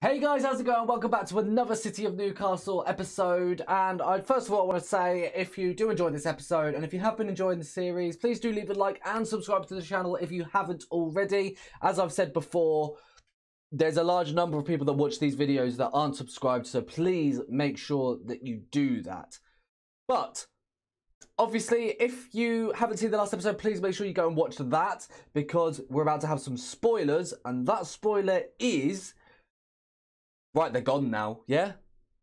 Hey guys, how's it going? Welcome back to another City of Newcastle episode. And first of all, I want to say, if you do enjoy this episode, and if you have been enjoying the series, please do leave a like and subscribe to the channel if you haven't already. As I've said before, there's a large number of people that watch these videos that aren't subscribed, so please make sure that you do that. But obviously, if you haven't seen the last episode, please make sure you go and watch that, because we're about to have some spoilers, and that spoiler is... Right, they're gone now. Yeah?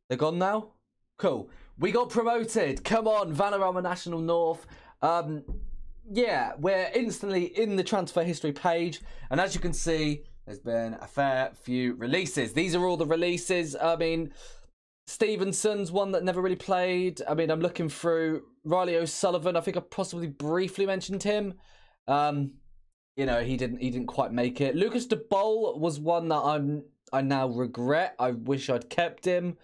They're gone now? Cool. We got promoted. Come on, Vanarama National North. Yeah, we're instantly in the transfer history page. And as you can see, there's been a fair few releases. These are all the releases. I mean, Stevenson's one that never really played. I mean, I'm looking through Riley O'Sullivan. I think I possibly briefly mentioned him. You know, he didn't quite make it. Lucas De Boll was one that I now regret. I wish I'd kept him,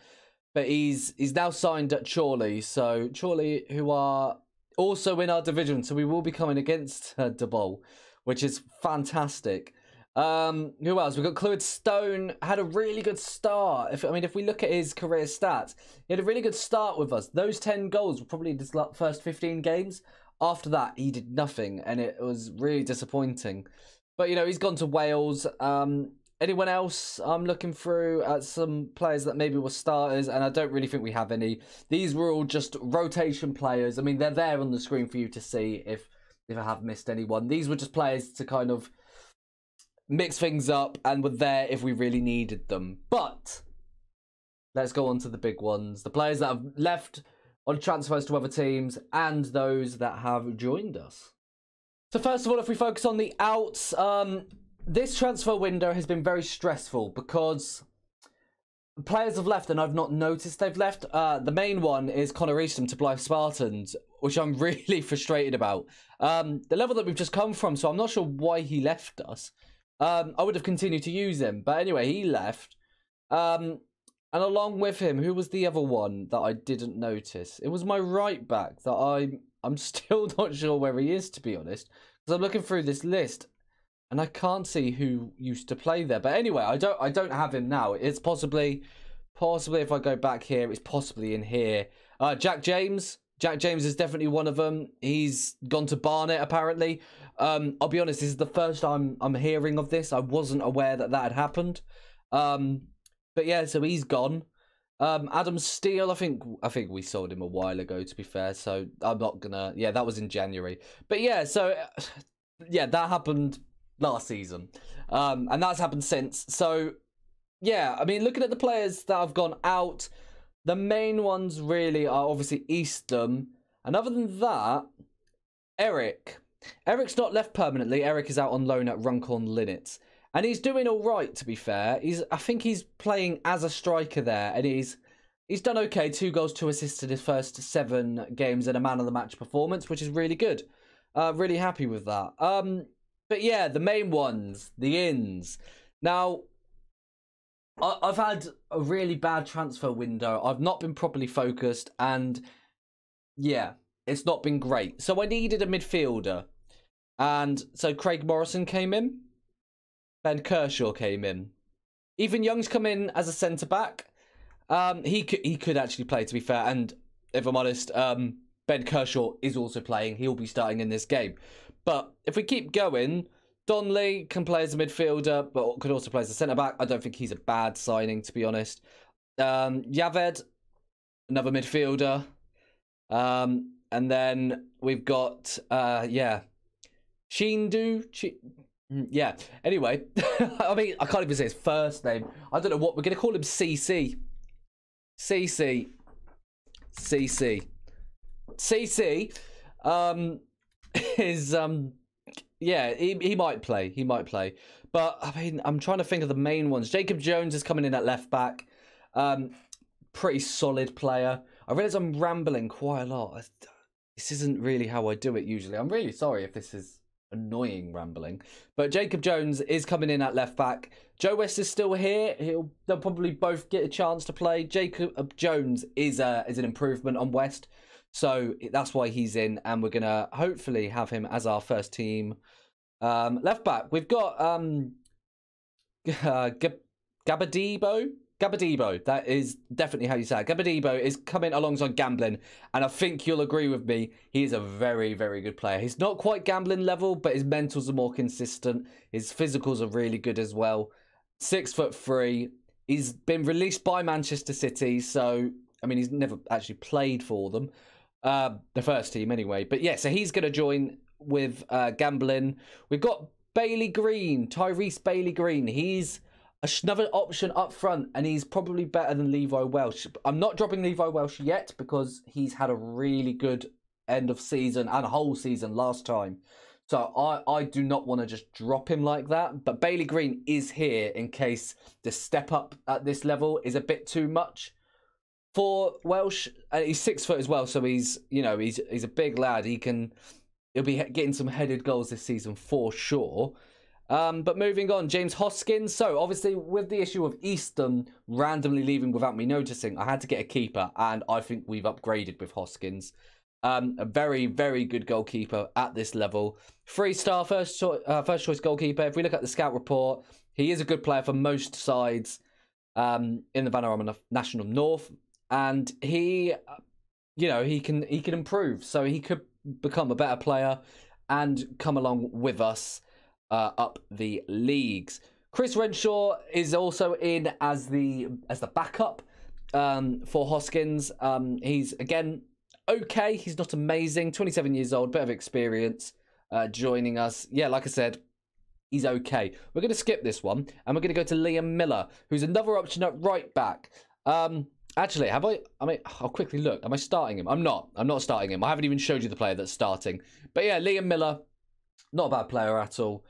but he's now signed at Chorley. So Chorley, who are also in our division, so we will be coming against De Boll, which is fantastic. Who else? We've got Clwyd Stone. Had a really good start. If we look at his career stats, he had a really good start with us. Those 10 goals were probably his first 15 games. After that, he did nothing, and it was really disappointing. But, you know, he's gone to Wales. Anyone else? I'm looking through at some players that maybe were starters, and I don't really think we have any. These were all just rotation players. I mean, they're there on the screen for you to see if I have missed anyone. These were just players to kind of mix things up and were there if we really needed them. But let's go on to the big ones. The players that have left on transfers to other teams and those that have joined us. So first of all, if we focus on the outs, this transfer window has been very stressful because players have left and I've not noticed they've left. The main one is Connor Eastham to Blythe Spartans, which I'm really frustrated about. The level that we've just come from, so I'm not sure why he left us. I would have continued to use him, but anyway, he left. And along with him, who was the other one that I didn't notice? It was my right back that I'm still not sure where he is, to be honest. Because I'm looking through this list and I can't see who used to play there. But anyway, I don't have him now. It's possibly if I go back here, it's possibly in here. Jack James. Jack James is definitely one of them. He's gone to Barnet, apparently. I'll be honest, this is the first time I'm hearing of this. I wasn't aware that had happened. But yeah, so he's gone. Adam Steele, I think we sold him a while ago, to be fair. So I'm not gonna... Yeah, that was in January. But yeah, so... Yeah, that happened last season. And that's happened since. So, yeah, I mean, looking at the players that have gone out, the main ones really are obviously Eastham. And other than that, Eric. Eric's not left permanently. Eric is out on loan at Runcorn Linnets. And he's doing all right, to be fair. I think he's playing as a striker there, and he's done okay. 2 goals, 2 assists in his first 7 games and a man of the match performance, which is really good. Really happy with that. But yeah, the main ones, the ins. Now, I've had a really bad transfer window. I've not been properly focused, and yeah, it's not been great. So I needed a midfielder, and so Craig Morrison came in. Ben Kershaw came in. Ethan Young's come in as a centre-back. He could actually play, to be fair. And if I'm honest, Ben Kershaw is also playing. He'll be starting in this game. But if we keep going, Donnelly can play as a midfielder, but could also play as a centre-back. I don't think he's a bad signing, to be honest. Javed, another midfielder. And then we've got, Shindu. Yeah, anyway, I mean, I can't even say his first name. I don't know what we're going to call him. CC. Yeah, he might play. But, I mean, I'm trying to think of the main ones. Jacob Jones is coming in at left back. Pretty solid player. I realise I'm rambling quite a lot. This isn't really how I do it usually. I'm really sorry if this is annoying rambling, but Jacob Jones is coming in at left back. Joe West is still here. They'll probably both get a chance to play. Jacob Jones is an improvement on West, so that's why he's in, and we're gonna hopefully have him as our first team left back. We've got Gabadibo, that is definitely how you say it. Gabadibo is coming alongside Gambling, and I think you'll agree with me, he is a very, very good player. He's not quite Gambling level, but his mentals are more consistent. His physicals are really good as well. 6'3". He's been released by Manchester City, so, I mean, he's never actually played for them. The first team, anyway. But yeah, so he's going to join with Gambling. We've got Bailey Green, Tyrese Bailey Green. He's another option up front, and he's probably better than Levi Welsh. I'm not dropping Levi Welsh yet because he's had a really good end of season and a whole season last time. So I do not want to just drop him like that. But Bailey Green is here in case the step up at this level is a bit too much for Welsh. He's 6 foot as well, so he's a big lad. He'll be getting some headed goals this season for sure. But moving on, James Hoskins. So obviously with the issue of Easton randomly leaving without me noticing, I had to get a keeper, and I think we've upgraded with Hoskins. A very, very good goalkeeper at this level. 3-star first choice goalkeeper. If we look at the scout report, he is a good player for most sides in the Vanarama National North, and he can improve. So he could become a better player and come along with us up the leagues. Chris Renshaw is also in as the backup for Hoskins. He's again okay. He's not amazing. 27 years old, bit of experience joining us. Yeah, like I said, he's okay. We're going to skip this one, and we're going to go to Liam Miller, who's another option at right back. Actually, I'll quickly look. Am I starting him? I'm not starting him. I haven't even showed you the player that's starting. But yeah, Liam Miller, not a bad player at all.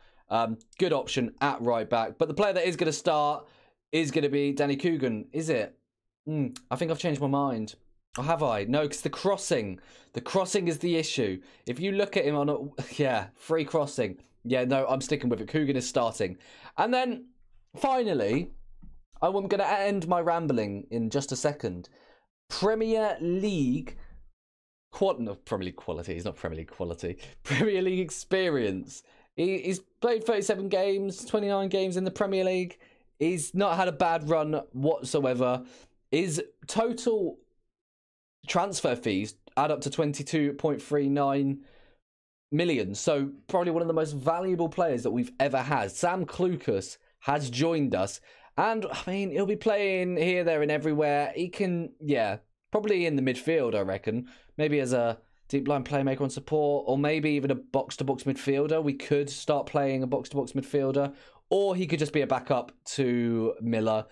Good option at right back. But the player that is going to start is going to be Danny Coogan. Is it? I think I've changed my mind. Or have I? No, because the crossing is the issue. If you look at him on free crossing. Yeah, no, I'm sticking with it. Coogan is starting. And then, finally, I'm going to end my rambling in just a second. Premier League Premier League quality. He's not Premier League quality. Premier League experience. He's played 37 games, 29 games in the Premier League. He's not had a bad run whatsoever. His total transfer fees add up to 22.39 million. So probably one of the most valuable players that we've ever had. Sam Clucas has joined us. And, I mean, he'll be playing here, there, and everywhere. He can, probably in the midfield, I reckon. Maybe as a deep line playmaker on support, or maybe even a box-to-box midfielder. We could start playing a box-to-box midfielder. Or he could just be a backup to Miller.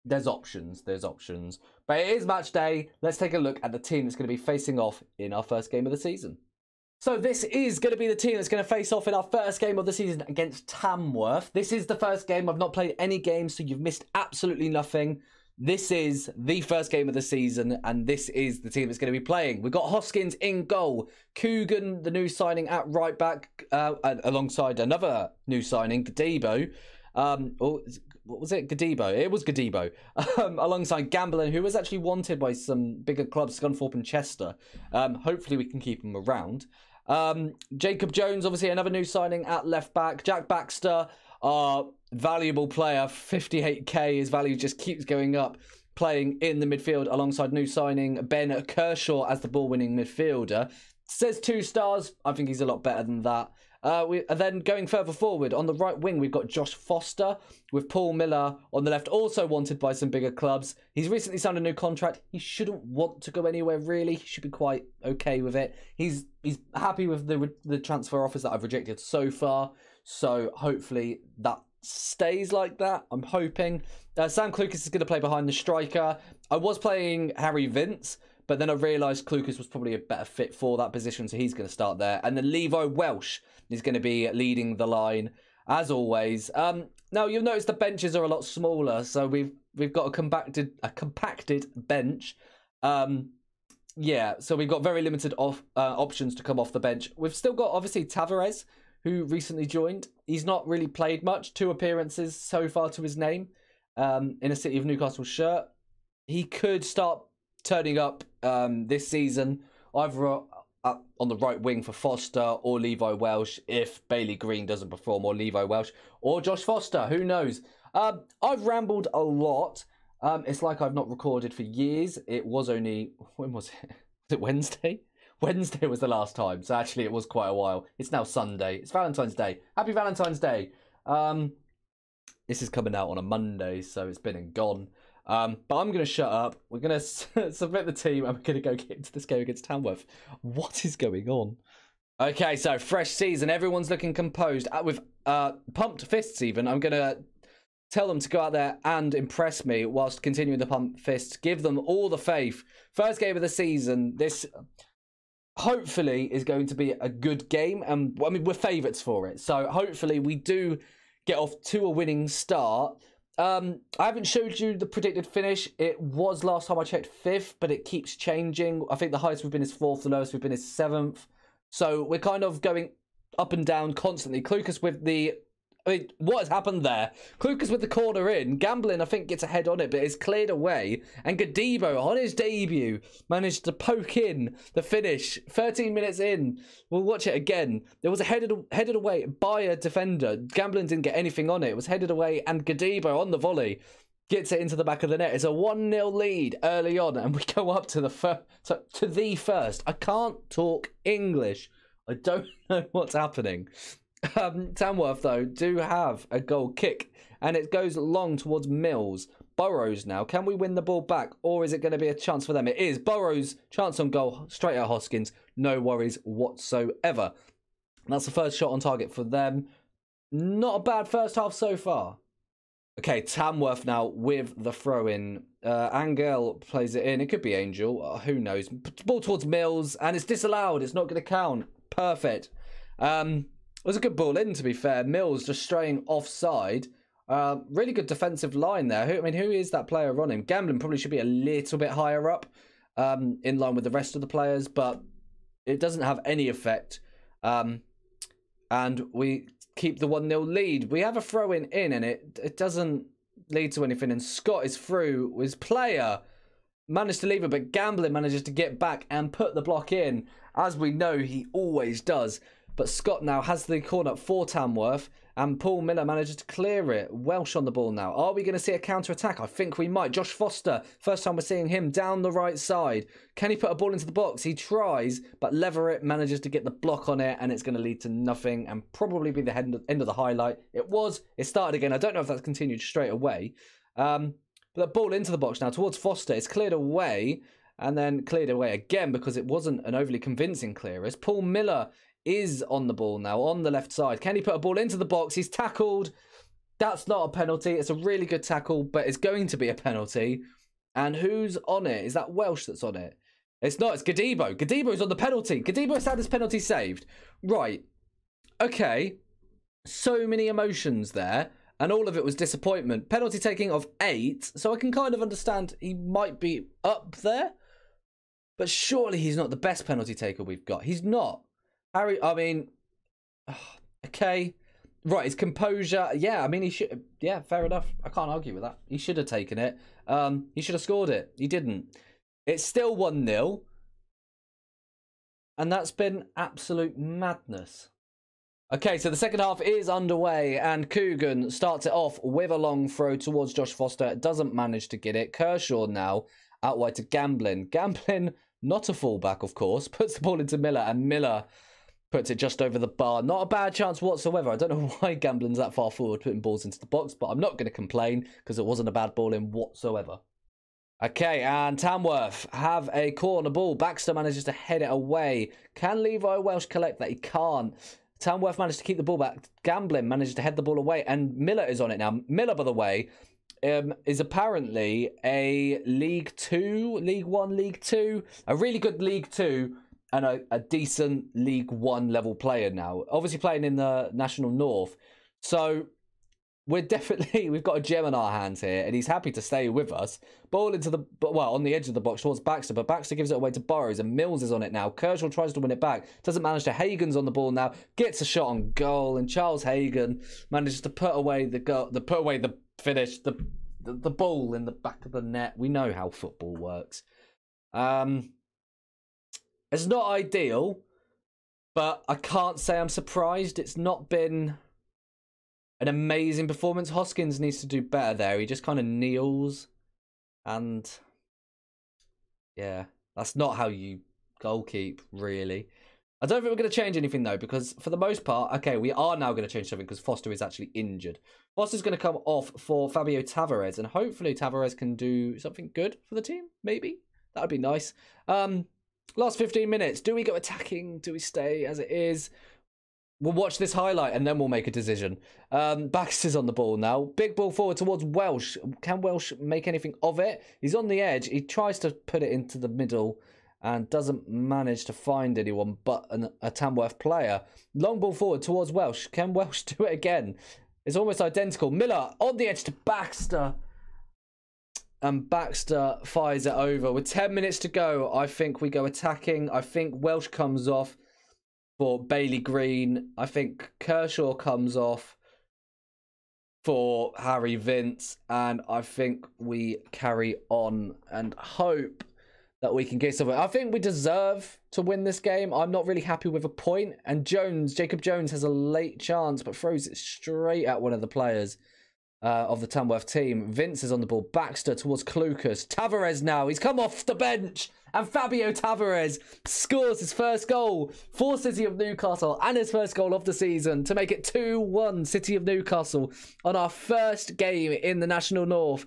There's options. But it is match day. Let's take a look at the team that's going to be facing off in our first game of the season. So this is going to be the team that's going to face off in our first game of the season against Tamworth. This is the first game. I've not played any games, so you've missed absolutely nothing. This is the first game of the season, and this is the team that's going to be playing. We've got Hoskins in goal. Coogan, the new signing, at right back, alongside another new signing, Gadibo. What was it? Gadibo. It was Gadibo. Alongside Gambling, who was actually wanted by some bigger clubs, Scunthorpe and Chester. Hopefully we can keep him around. Jacob Jones, obviously another new signing at left back. Jack Baxter, our valuable player, 58k. His value just keeps going up, playing in the midfield alongside new signing Ben Kershaw as the ball-winning midfielder. Says 2 stars. I think he's a lot better than that. Then going further forward, on the right wing, we've got Josh Foster with Paul Miller on the left, also wanted by some bigger clubs. He's recently signed a new contract. He shouldn't want to go anywhere, really. He should be quite okay with it. He's happy with the transfer offers that I've rejected so far, so hopefully that stays like that. I'm hoping. Sam Clucas is going to play behind the striker. I was playing Harry Vince, but then I realised Clucas was probably a better fit for that position, so he's going to start there. And then Levi Welsh is going to be leading the line, as always. Now, you'll notice the benches are a lot smaller, so we've got a compacted bench. So we've got very limited options to come off the bench. We've still got, obviously, Tavares, who recently joined. He's not really played much. 2 appearances so far to his name in a City of Newcastle shirt. He could start turning up this season, either on the right wing for Foster or Levi Welsh if Bailey Green doesn't perform, or Levi Welsh or Josh Foster, who knows. I've rambled a lot. It's like I've not recorded for years. It was only... When was it? Was it Wednesday? Wednesday was the last time. So actually it was quite a while. It's now Sunday. It's Valentine's Day. Happy Valentine's Day. This is coming out on a Monday, so it's been and gone. But I'm going to shut up. We're going to submit the team and we're going to go get into this game against Tamworth. What is going on? Okay, so fresh season. Everyone's looking composed. With pumped fists even. I'm going to tell them to go out there and impress me whilst continuing the pumped fists. Give them all the faith. First game of the season. This hopefully is going to be a good game. And I mean, we're favourites for it. So hopefully we do get off to a winning start. I haven't showed you the predicted finish. It was last time I checked 5th, but it keeps changing. I think the highest we've been is 4th, the lowest we've been is 7th. So we're kind of going up and down constantly. Clucas with the... I mean, what has happened there? Clucas with the corner in. Gambling, I think, gets a head on it, but it's cleared away. And Godibo, on his debut, managed to poke in the finish. 13 minutes in. We'll watch it again. There was a headed away by a defender. Gambling didn't get anything on it. It was headed away, and Godibo on the volley gets it into the back of the net. It's a 1-0 lead early on, and we go up to the first. I can't talk English. I don't know what's happening. Tamworth, though, do have a goal kick, and it goes long towards Mills. Burrows now. Can we win the ball back, or is it going to be a chance for them? It is. Burrows, chance on goal, straight at Hoskins. No worries whatsoever. And that's the first shot on target for them. Not a bad first half so far. Okay, Tamworth now with the throw-in. Angel plays it in. It could be Angel. Who knows? Ball towards Mills, and it's disallowed. It's not going to count. Perfect. It was a good ball in, to be fair. Mills just straying offside. Really good defensive line there. Who is that player running? Gambling probably should be a little bit higher up in line with the rest of the players, but it doesn't have any effect. And we keep the 1-0 lead. We have a throw-in and it doesn't lead to anything. And Scott is through. His player managed to leave it, but Gambling manages to get back and put the block in, as we know he always does. But Scott now has the corner for Tamworth, and Paul Miller manages to clear it. Welsh on the ball now. Are we going to see a counter-attack? I think we might. Josh Foster, first time we're seeing him down the right side. Can he put a ball into the box? He tries, but Leverett manages to get the block on it, and it's going to lead to nothing and probably be the end of the highlight. It started again. I don't know if that's continued straight away. But the ball into the box now towards Foster. It's cleared away, and then cleared away again because it wasn't an overly convincing clearance. Paul Miller is on the ball now on the left side. Can he put a ball into the box? He's tackled. That's not a penalty. It's a really good tackle, but it's going to be a penalty. And who's on it? Is that Welsh that's on it? It's not. It's Godibo. Godibo's on the penalty. Godibo's had his penalty saved. Right. Okay. So many emotions there, and all of it was disappointment. Penalty taking of 8, so I can kind of understand he might be up there, but surely he's not the best penalty taker we've got. He's not. Harry, I mean, okay. Right, his composure. Yeah, I mean, he should. Yeah, fair enough. I can't argue with that. He should have taken it. He should have scored it. He didn't. It's still 1-0. And that's been absolute madness. Okay, so the second half is underway, and Coogan starts it off with a long throw towards Josh Foster. Doesn't manage to get it. Kershaw now out wide to Gambling. Gambling, not a fullback, of course, puts the ball into Miller, and Miller puts it just over the bar. Not a bad chance whatsoever. I don't know why Gambling's that far forward putting balls into the box, but I'm not going to complain because it wasn't a bad ball in whatsoever. Okay, and Tamworth have a corner ball. Baxter manages to head it away. Can Levi Welsh collect that? He can't. Tamworth managed to keep the ball back. Gambling manages to head the ball away, and Miller is on it now. Miller, by the way, is apparently a League 2, League 1, League 2, a really good League 2 and a decent League 1 level player now. Obviously playing in the National North. So we've got a gem in our hands here, and he's happy to stay with us. Ball into the, well, on the edge of the box towards Baxter, but Baxter gives it away to Burrows, and Mills is on it now. Kershaw tries to win it back. Doesn't manage to. Hagan's on the ball now. Gets a shot on goal, and Charles Hagan manages to put away the finish, the ball in the back of the net. We know how football works. It's not ideal, but I can't say I'm surprised. It's not been an amazing performance. Hoskins needs to do better there. He just kind of kneels. And yeah, that's not how you goalkeep, really. I don't think we're going to change anything, though, because for the most part, okay, we are now going to change something because Foster is actually injured. Foster's going to come off for Fabio Tavares, and hopefully Tavares can do something good for the team, maybe. That would be nice. Last 15 minutes, do we go attacking? Do we stay as it is? We'll watch this highlight and then we'll make a decision. Baxter's on the ball now. Big ball forward towards Welsh. Can Welsh make anything of it? He's on the edge. He tries to put it into the middle and doesn't manage to find anyone but a Tamworth player. Long ball forward towards Welsh. Can Welsh do it again? It's almost identical. Miller on the edge to Baxter. And Baxter fires it over. With 10 minutes to go, I think we go attacking. I think Welsh comes off for Bailey Green. I think Kershaw comes off for Harry Vince. And I think we carry on and hope that we can get something. I think we deserve to win this game. I'm not really happy with a point. And Jacob Jones has a late chance, but throws it straight at one of the players of the Tamworth team. Vince is on the ball. Baxter towards Clucas. Tavares now. He's come off the bench. And Fabio Tavares scores his first goal for City of Newcastle and his first goal of the season to make it 2-1 City of Newcastle on our first game in the National North.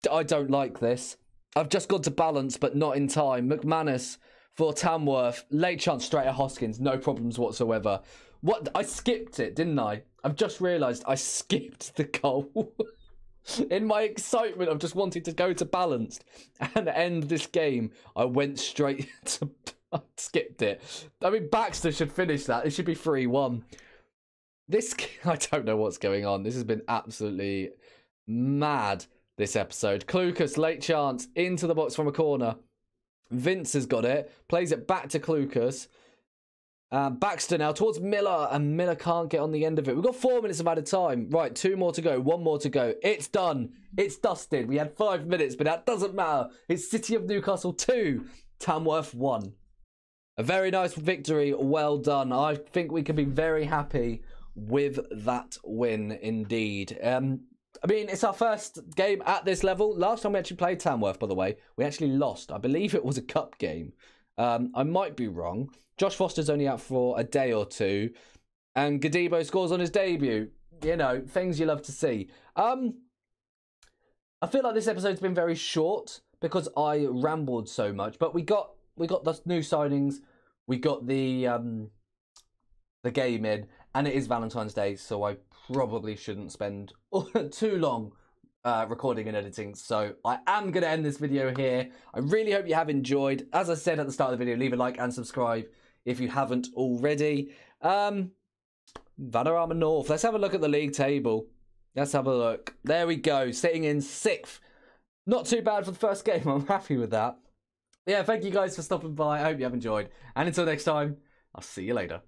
I don't like this. I've just gone to balance, but not in time. McManus for Tamworth. Late chance straight at Hoskins. No problems whatsoever. What? I skipped it, didn't I? I've just realised I skipped the goal. In my excitement of just wanting to go to balanced and end this game, I went straight to... I skipped it. I mean, Baxter should finish that. It should be 3-1. This... I don't know what's going on. This has been absolutely mad, this episode. Clucas, late chance, into the box from a corner. Vince has got it. Plays it back to Clucas. Baxter now towards Miller, and Miller can't get on the end of it. We've got 4 minutes of added time. Right, 2 more to go, 1 more to go. It's done. It's dusted. We had 5 minutes, but that doesn't matter. It's City of Newcastle 2, Tamworth 1. A very nice victory. Well done. I think we can be very happy with that win indeed. I mean, it's our first game at this level. Last time we actually played Tamworth, by the way, we actually lost. I believe it was a cup game. I might be wrong. Josh Foster's only out for a day or two. And Gadibo scores on his debut. You know, things you love to see. I feel like this episode's been very short because I rambled so much. But we got the new signings. We got the game in. And it is Valentine's Day, so I probably shouldn't spend too long recording and editing. So I am going to end this video here. I really hope you have enjoyed. As I said at the start of the video, leave a like and subscribe if you haven't already. Vanarama North. Let's have a look at the league table. Let's have a look. There we go. Sitting in 6th. Not too bad for the first game. I'm happy with that. Yeah, thank you guys for stopping by. I hope you have enjoyed. And until next time, I'll see you later.